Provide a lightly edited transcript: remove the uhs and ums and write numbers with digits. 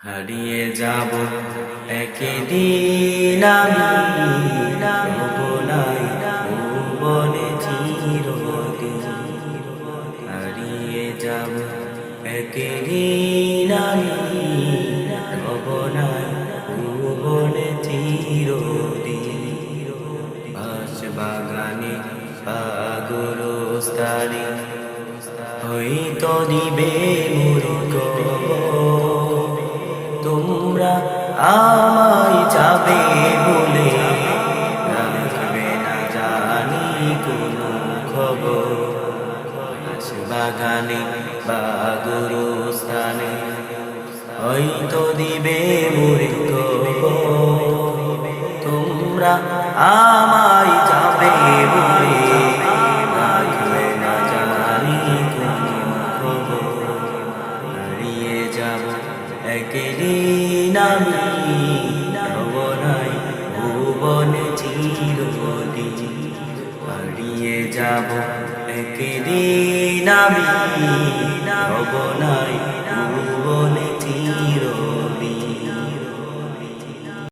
হারিয়ে যাব একদিন আমি রব নাই ভুবনে চিরদিন। হারিয়ে যাব একদিন আমি রব নাই ভুবনে চিরদিন। বাঁশ বাগানে বা গোরস্থানে হয়তো দিবে মোরে কবর। তোমরা আমায় যাবে বলে রাখবে না জানি কোনো খবর। বাঁশ বাগানে বা গোরস্থানে হয়তো দিবে মোরে কবর। তোমরা আমায় যাবে বলে রাখবে না জানি কোনো খবর। হারিয়ে যাব একদিন আমি রব নাই ভুবনে চিরদিন। হারিয়ে যাব একদিন আমি রব নাই